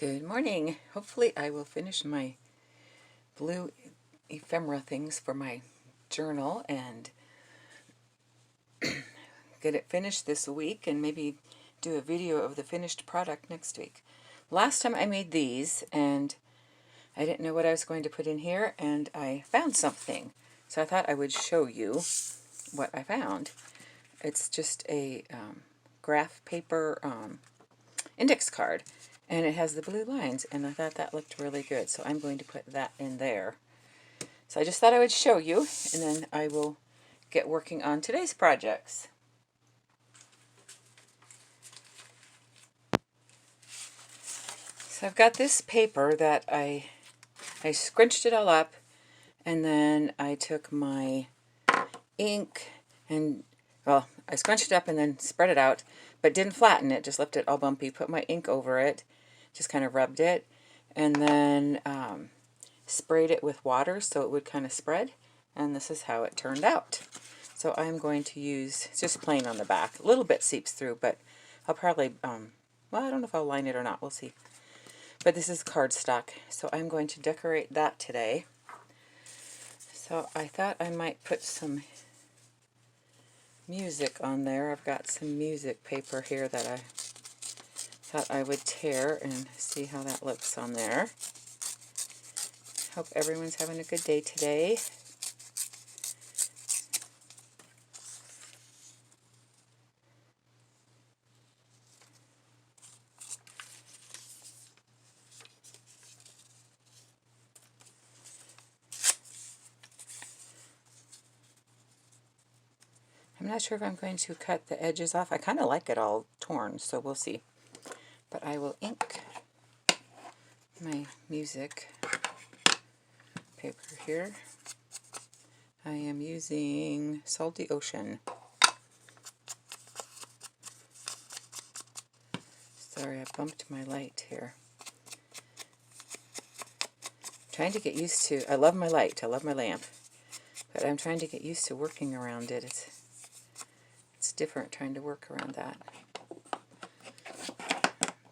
Good morning. Hopefully I will finish my blue ephemera things for my journal and get it finished this week and maybe do a video of the finished product next week. Last time I made these and I didn't know what I was going to put in here and I found something. So I thought I would show you what I found. It's just a graph paper index card. And it has the blue lines, and I thought that looked really good, so I'm going to put that in there. So I just thought I would show you, and then I will get working on today's projects. So I've got this paper that I scrunched it all up, and then I took my ink and, well, I scrunched it up and then spread it out, but didn't flatten it, just left it all bumpy, put my ink over it, just kind of rubbed it, and then sprayed it with water so it would kind of spread, and this is how it turned out. So I'm going to use, it's just plain on the back, a little bit seeps through, but I'll probably, well, I don't know if I'll line it or not, we'll see. But this is cardstock, so I'm going to decorate that today. So I thought I might put some music on there. I've got some music paper here that I thought I would tear and see how that looks on there. Hope everyone's having a good day today. I'm not sure if I'm going to cut the edges off. I kind of like it all torn, so we'll see. But I will ink my music paper here. I am using Salty Ocean. Sorry, I bumped my light here. I'm trying to get used to, I love my light, I love my lamp, but I'm trying to get used to working around it. It's different trying to work around that.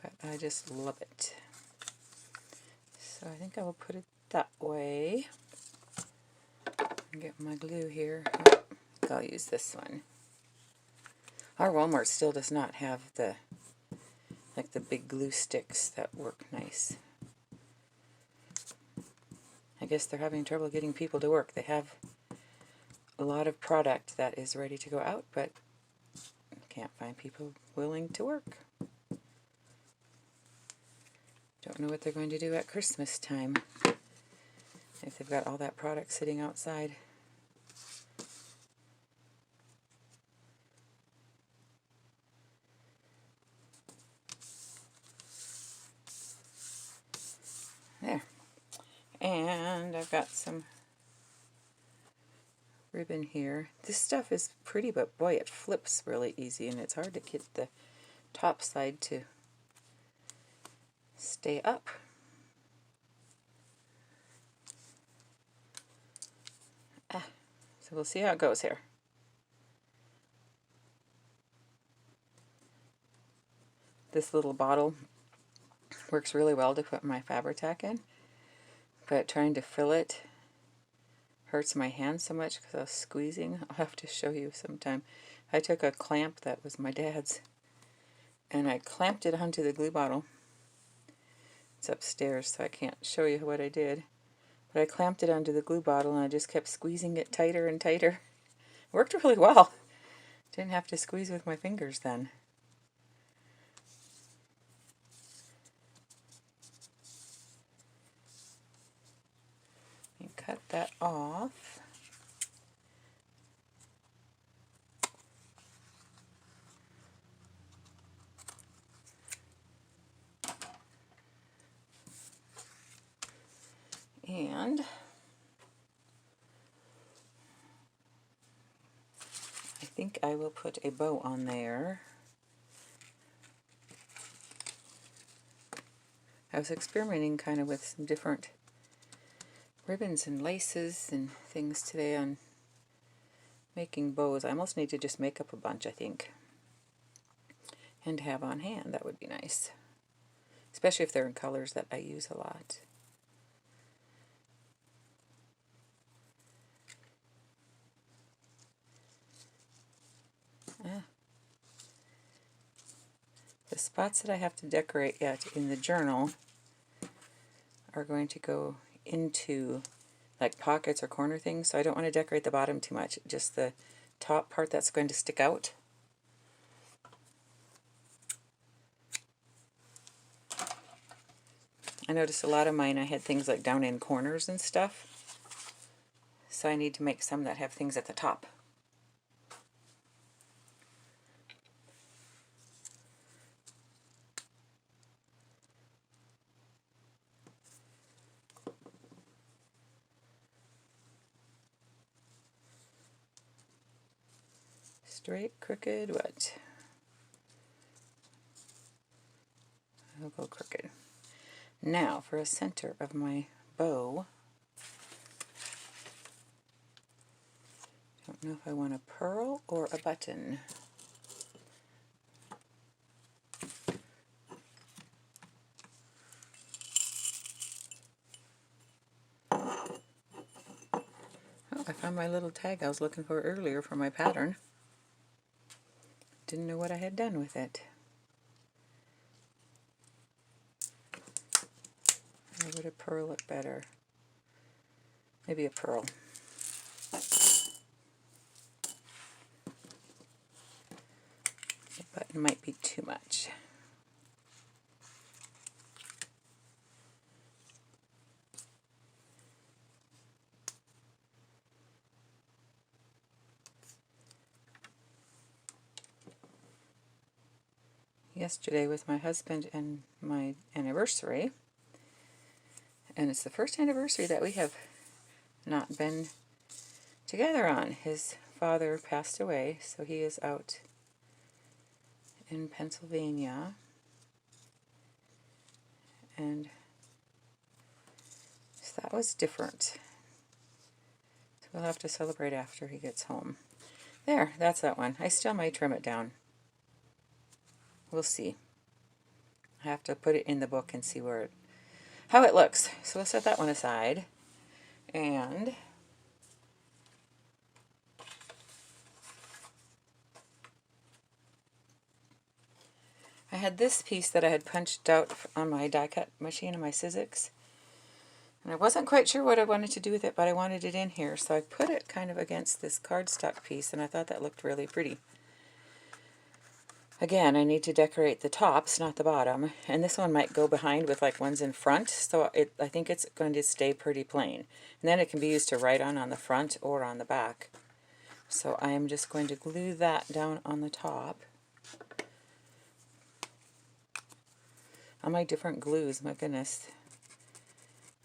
But I just love it. So I think I will put it that way. Get my glue here. Oh, I'll use this one. Our Walmart still does not have the big glue sticks that work nice. I guess they're having trouble getting people to work. They have a lot of product that is ready to go out, but can't find people willing to work. Don't know what they're going to do at Christmas time if they've got all that product sitting outside. There. And I've got some ribbon here. This stuff is pretty, but boy, it flips really easy, and it's hard to get the top side to stay up. So we'll see how it goes here. This little bottle works really well to put my Fabri-Tac in, but trying to fill it hurts my hand so much because I was squeezing. I'll have to show you sometime. I took a clamp that was my dad's, and I clamped it onto the glue bottle. It's upstairs, so I can't show you what I did. But I clamped it onto the glue bottle, and I just kept squeezing it tighter and tighter. It worked really well. Didn't have to squeeze with my fingers then. And cut that off. And I think I will put a bow on there. I was experimenting kind of with some different ribbons and laces and things today on making bows. I almost need to just make up a bunch, I think, and have on hand. That would be nice. especially if they're in colors that I use a lot. The spots that I have to decorate yet in the journal are going to go into like pockets or corner things, so I don't want to decorate the bottom too much, just the top part that's going to stick out. I noticed a lot of mine I had things like down in corners and stuff, so I need to make some that have things at the top. Straight, crooked, what? I'll go crooked. Now for a center of my bow. Don't know if I want a pearl or a button. Oh, I found my little tag I was looking for earlier for my pattern. Didn't know what I had done with it. Or would a pearl look better? Maybe a pearl. The button might be too much. Yesterday was my husband and my anniversary, and it's the first anniversary that we have not been together on. His father passed away, so he is out in Pennsylvania, and so that was different. So we'll have to celebrate after he gets home. There, that's that one. I still might trim it down. We'll see. I have to put it in the book and see how it looks. So we'll set that one aside. And I had this piece that I had punched out on my die cut machine on my Sizzix. And I wasn't quite sure what I wanted to do with it, but I wanted it in here. So I put it kind of against this cardstock piece, and I thought that looked really pretty. Again, I need to decorate the tops, not the bottom. And this one might go behind with like ones in front, so I think it's going to stay pretty plain. And then it can be used to write on the front or on the back. So I am just going to glue that down on the top. All my different glues, my goodness.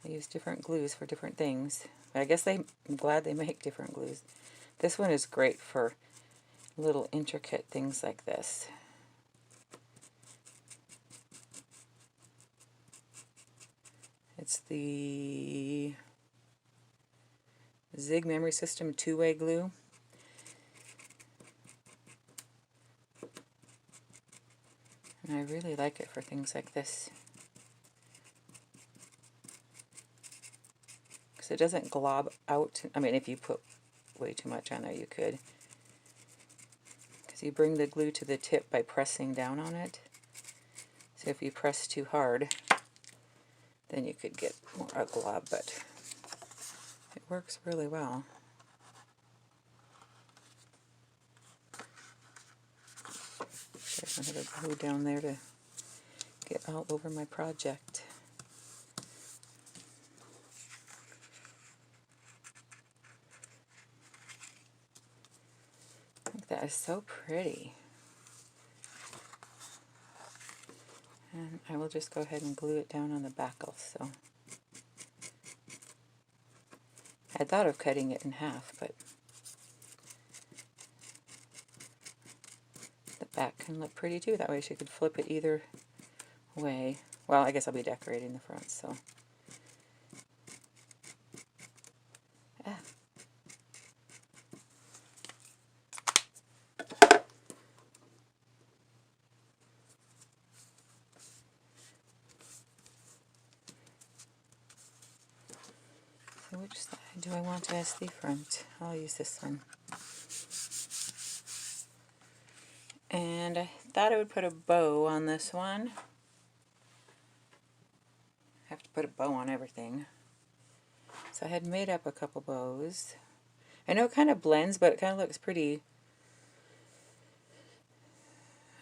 I use different glues for different things. I guess I'm glad they make different glues. This one is great for little intricate things like this. It's the Zig Memory System two-way glue. And I really like it for things like this. Because it doesn't glob out. I mean, if you put way too much on there, you could. Because you bring the glue to the tip by pressing down on it. So if you press too hard, then you could get more a glob, but it works really well. There's another glue down there to get all over my project. I think that is so pretty. And I will just go ahead and glue it down on the back also. I thought of cutting it in half, but the back can look pretty too. That way she could flip it either way. Well, I guess I'll be decorating the front, so. Ah. So which side do I want as the front? I'll use this one. And I thought I would put a bow on this one. I have to put a bow on everything. So I had made up a couple bows. I know it kind of blends, but it kind of looks pretty.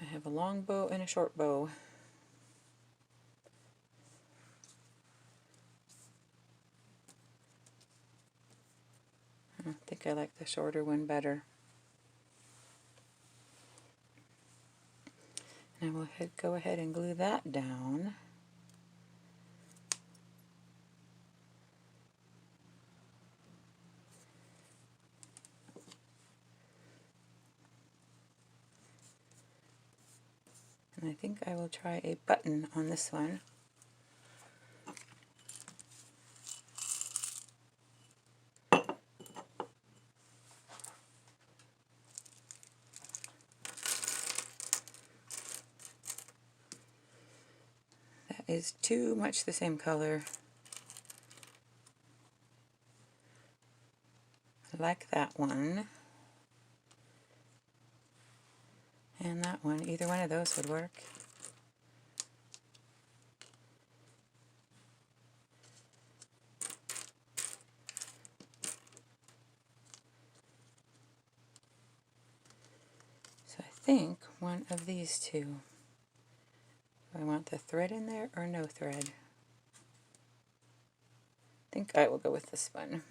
I have a long bow and a short bow. I think I like the shorter one better. And I will go ahead and glue that down. And I think I will try a button on this one. That is too much the same color. I like that one. And that one. Either one of those would work. So I think one of these two. Do I want the thread in there or no thread? I think I will go with this one.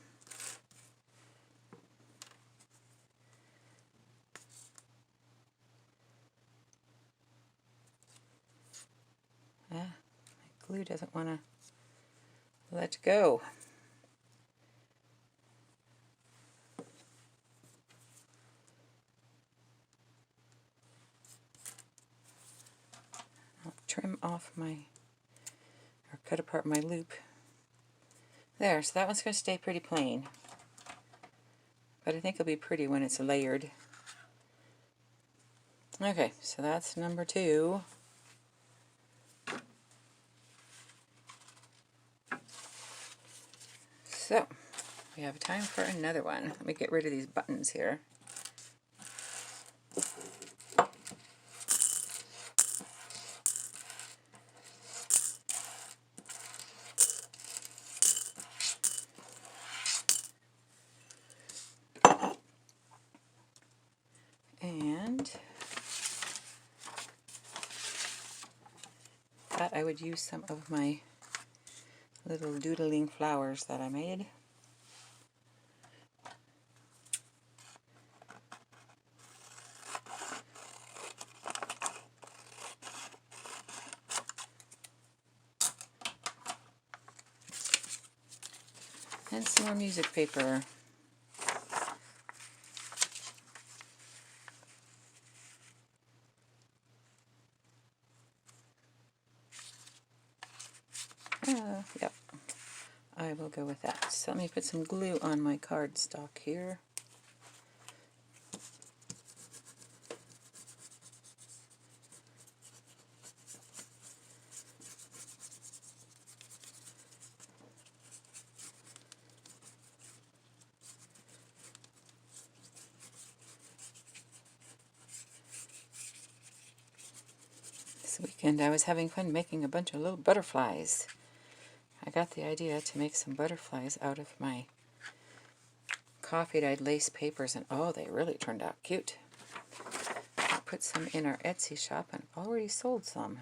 Ah, my glue doesn't want to let go. I'll trim off or cut apart my loop. There, so that one's going to stay pretty plain. But I think it'll be pretty when it's layered. Okay, so that's number 2. So, we have time for another one. Let me get rid of these buttons here. And thought I would use some of my little doodling flowers that I made. And some more music paper. Yep, I will go with that. So let me put some glue on my cardstock here. This weekend I was having fun making a bunch of little butterflies. I got the idea to make some butterflies out of my coffee-dyed lace papers, and oh, they really turned out cute. I put some in our Etsy shop and already sold some.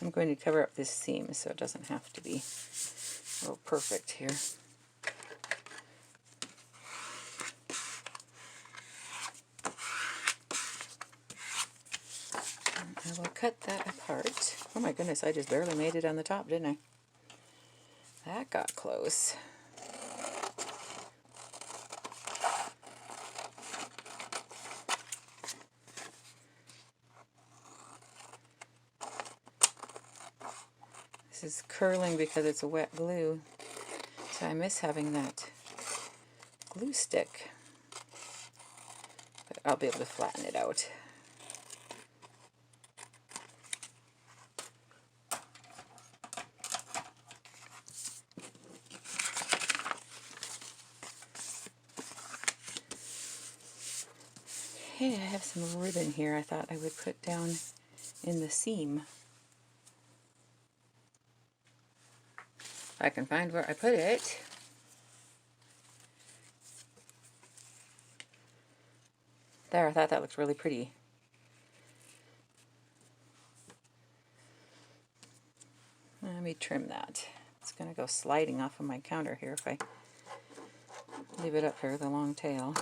I'm going to cover up this seam so it doesn't have to be real perfect here. And I will cut that apart. Oh my goodness, I just barely made it on the top, didn't I? That got close. This is curling because it's a wet glue, so I miss having that glue stick. But I'll be able to flatten it out. Okay, I have some ribbon here I thought I would put down in the seam. I can find where I put it. There, I thought that looked really pretty. Let me trim that. It's going to go sliding off of my counter here if I leave it up here with a long tail.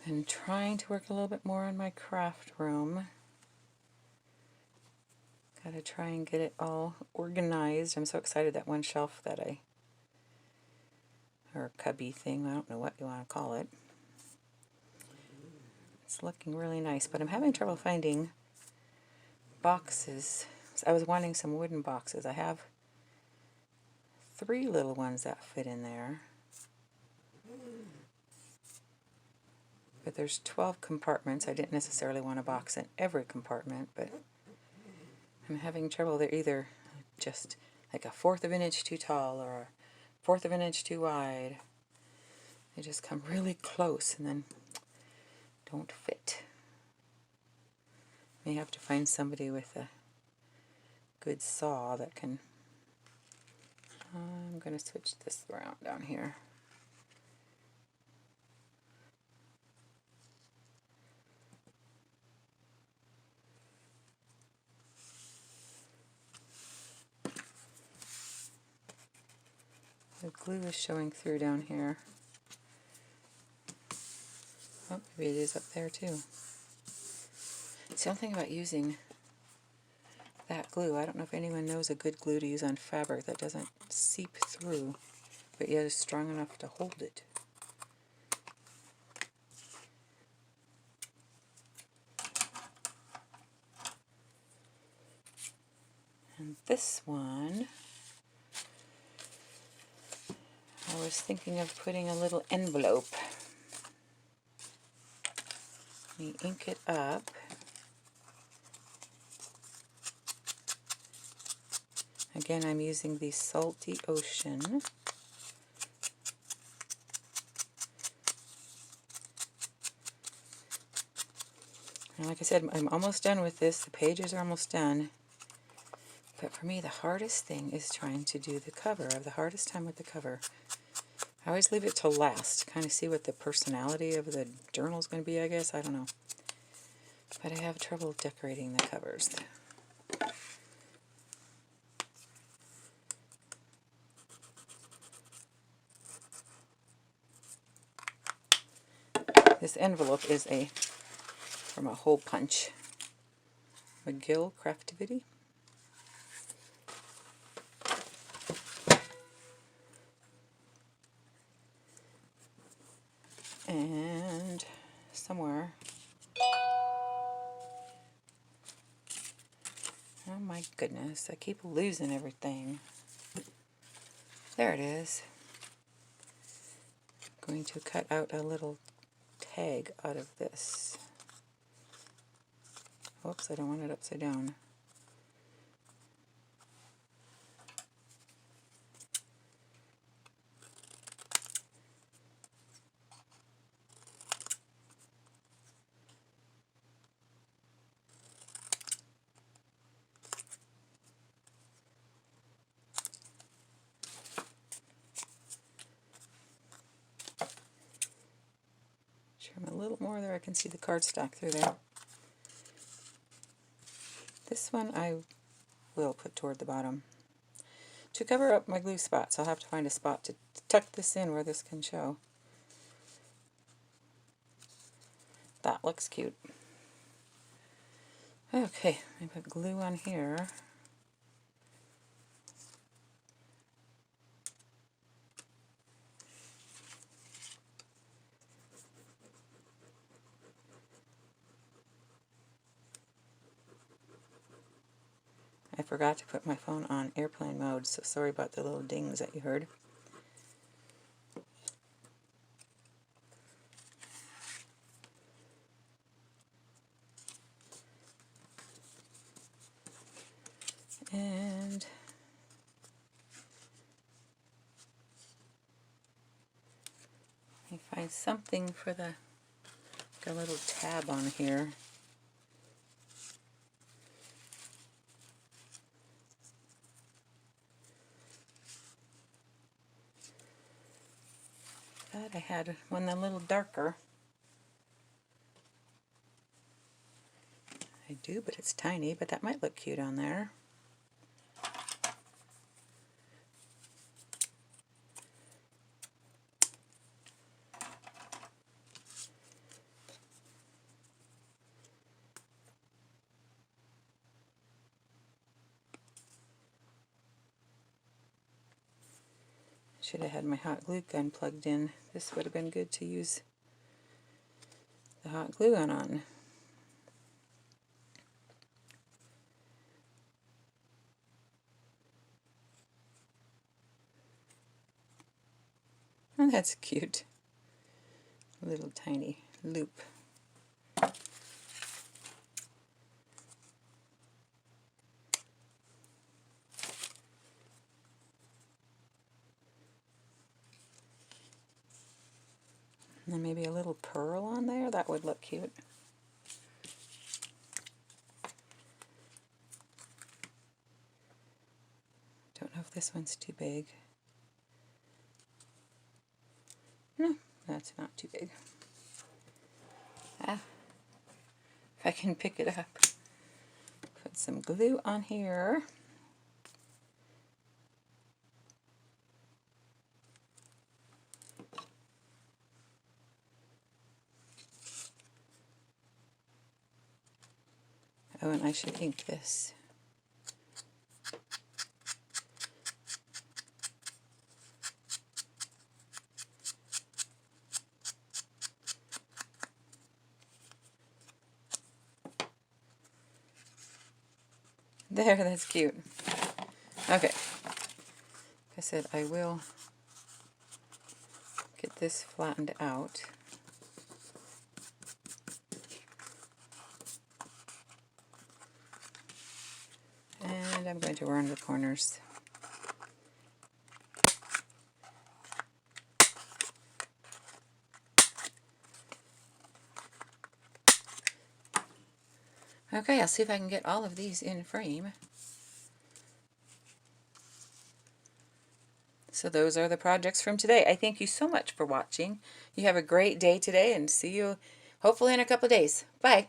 Been trying to work a little bit more on my craft room. Gotta try and get it all organized. I'm so excited that one shelf that or cubby thing, I don't know what you want to call it. It's looking really nice, but I'm having trouble finding boxes. So I was wanting some wooden boxes. I have 3 little ones that fit in there. But there's 12 compartments. I didn't necessarily want a box in every compartment, but I'm having trouble. They're either just like 1/4 of an inch too tall or 1/4 of an inch too wide. They just come really close and then don't fit. May have to find somebody with a good saw that can... I'm going to switch this around down here. The glue is showing through down here. Oh, maybe it is up there too. Something about using that glue. I don't know if anyone knows a good glue to use on fabric that doesn't seep through, but yet is strong enough to hold it. And this one, I was thinking of putting a little envelope. Let me ink it up. Again, I'm using the Salty Ocean. And like I said, I'm almost done with this. The pages are almost done. But for me, the hardest thing is trying to do the cover. I have the hardest time with the cover. I always leave it till last, kind of see what the personality of the journal is going to be, I guess. I don't know. But I have trouble decorating the covers. This envelope is from a hole punch. McGill Craftivity. And somewhere, oh my goodness, I keep losing everything. There it is. I'm going to cut out a little tag out of this. Whoops, I don't want it upside down. Trim a little more there. I can see the cardstock through there. This one I will put toward the bottom. To cover up my glue spots, I'll have to find a spot to tuck this in where this can show. That looks cute. Okay, I put glue on here. I forgot to put my phone on airplane mode, so sorry about the little dings that you heard. And let me find something for the little tab on here. Thought I had one a little darker. I do, but it's tiny, but that might look cute on there. Should have had my hot glue gun plugged in. This would have been good to use the hot glue gun on. Oh, that's cute. A little tiny loop. And then maybe a little pearl on there. That would look cute. Don't know if this one's too big. No, that's not too big. If I can pick it up. Put some glue on here. Oh, and I should ink this. There, that's cute. Okay. Like I said, I will get this flattened out. And I'm going to round the corners. Okay, I'll see if I can get all of these in frame. So those are the projects from today. I thank you so much for watching. You have a great day today and see you hopefully in a couple of days. Bye.